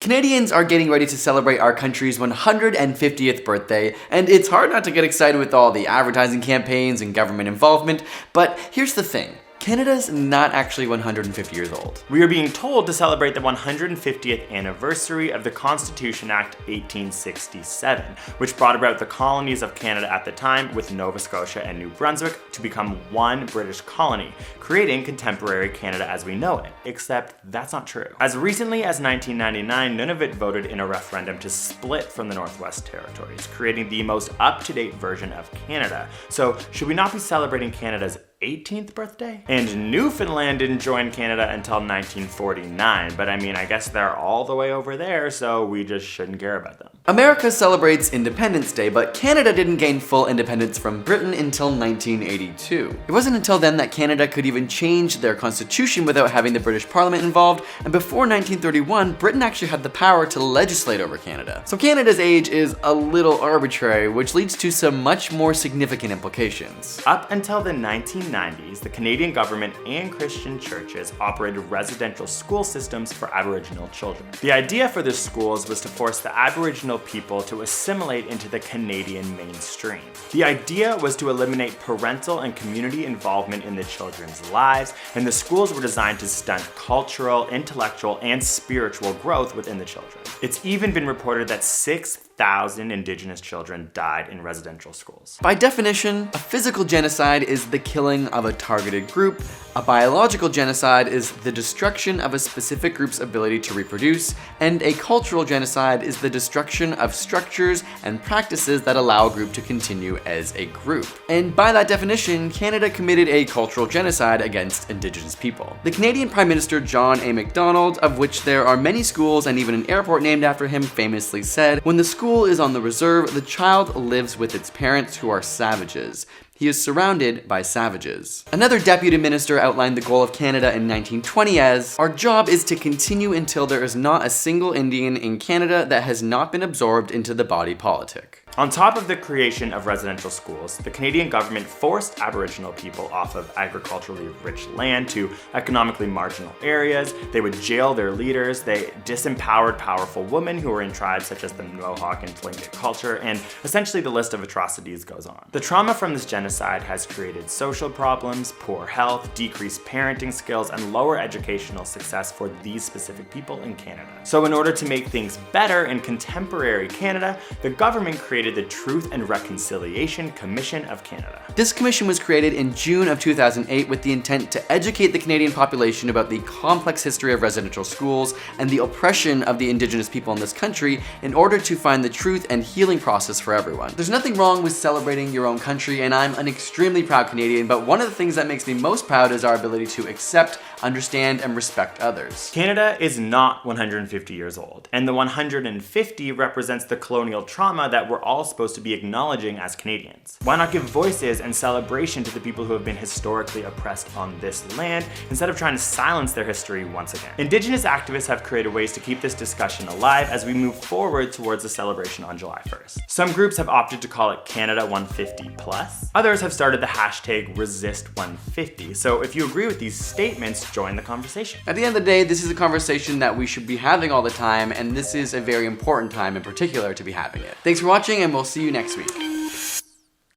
Canadians are getting ready to celebrate our country's 150th birthday, and it's hard not to get excited with all the advertising campaigns and government involvement, but here's the thing. Canada's not actually 150 years old. We are being told to celebrate the 150th anniversary of the Constitution Act 1867, which brought about the colonies of Canada at the time, with Nova Scotia and New Brunswick, to become one British colony, creating contemporary Canada as we know it. Except that's not true. As recently as 1999, Nunavut voted in a referendum to split from the Northwest Territories, creating the most up-to-date version of Canada. So should we not be celebrating Canada's 18th birthday? And Newfoundland didn't join Canada until 1949, but I guess they're all the way over there, so we just shouldn't care about them. America celebrates Independence Day, but Canada didn't gain full independence from Britain until 1982. It wasn't until then that Canada could even change their constitution without having the British Parliament involved, and before 1931, Britain actually had the power to legislate over Canada. So Canada's age is a little arbitrary, which leads to some much more significant implications. Up until the 1990s, the Canadian government and Christian churches operated residential school systems for Aboriginal children. The idea for the schools was to force the Aboriginal people to assimilate into the Canadian mainstream. The idea was to eliminate parental and community involvement in the children's lives, and the schools were designed to stunt cultural, intellectual, and spiritual growth within the children. It's even been reported that 6,000 Indigenous children died in residential schools. By definition, a physical genocide is the killing of a targeted group. A biological genocide is the destruction of a specific group's ability to reproduce, and a cultural genocide is the destruction of structures and practices that allow a group to continue as a group. And by that definition, Canada committed a cultural genocide against Indigenous people. The Canadian Prime Minister John A. Macdonald, of which there are many schools and even an airport named after him, famously said, "When the school is on the reserve, the child lives with its parents who are savages. He is surrounded by savages." Another deputy minister outlined the goal of Canada in 1920 as, "Our job is to continue until there is not a single Indian in Canada that has not been absorbed into the body politic." On top of the creation of residential schools, the Canadian government forced Aboriginal people off of agriculturally rich land to economically marginal areas. They would jail their leaders. They disempowered powerful women who were in tribes such as the Mohawk and Tlingit culture, and essentially the list of atrocities goes on. The trauma from this genocide has created social problems, poor health, decreased parenting skills, and lower educational success for these specific people in Canada. So in order to make things better in contemporary Canada, the government created the Truth and Reconciliation Commission of Canada. This commission was created in June of 2008 with the intent to educate the Canadian population about the complex history of residential schools and the oppression of the Indigenous people in this country in order to find the truth and healing process for everyone. There's nothing wrong with celebrating your own country, and I'm an extremely proud Canadian, but one of the things that makes me most proud is our ability to accept, understand, and respect others. Canada is not 150 years old, and the 150 represents the colonial trauma that we're all supposed to be acknowledging as Canadians. Why not give voices and celebration to the people who have been historically oppressed on this land, instead of trying to silence their history once again? Indigenous activists have created ways to keep this discussion alive as we move forward towards the celebration on July 1st. Some groups have opted to call it Canada 150+. Others have started the hashtag #resist150. So if you agree with these statements, join the conversation. At the end of the day, this is a conversation that we should be having all the time, and this is a very important time in particular to be having it. Thanks for watching, and we'll see you next week.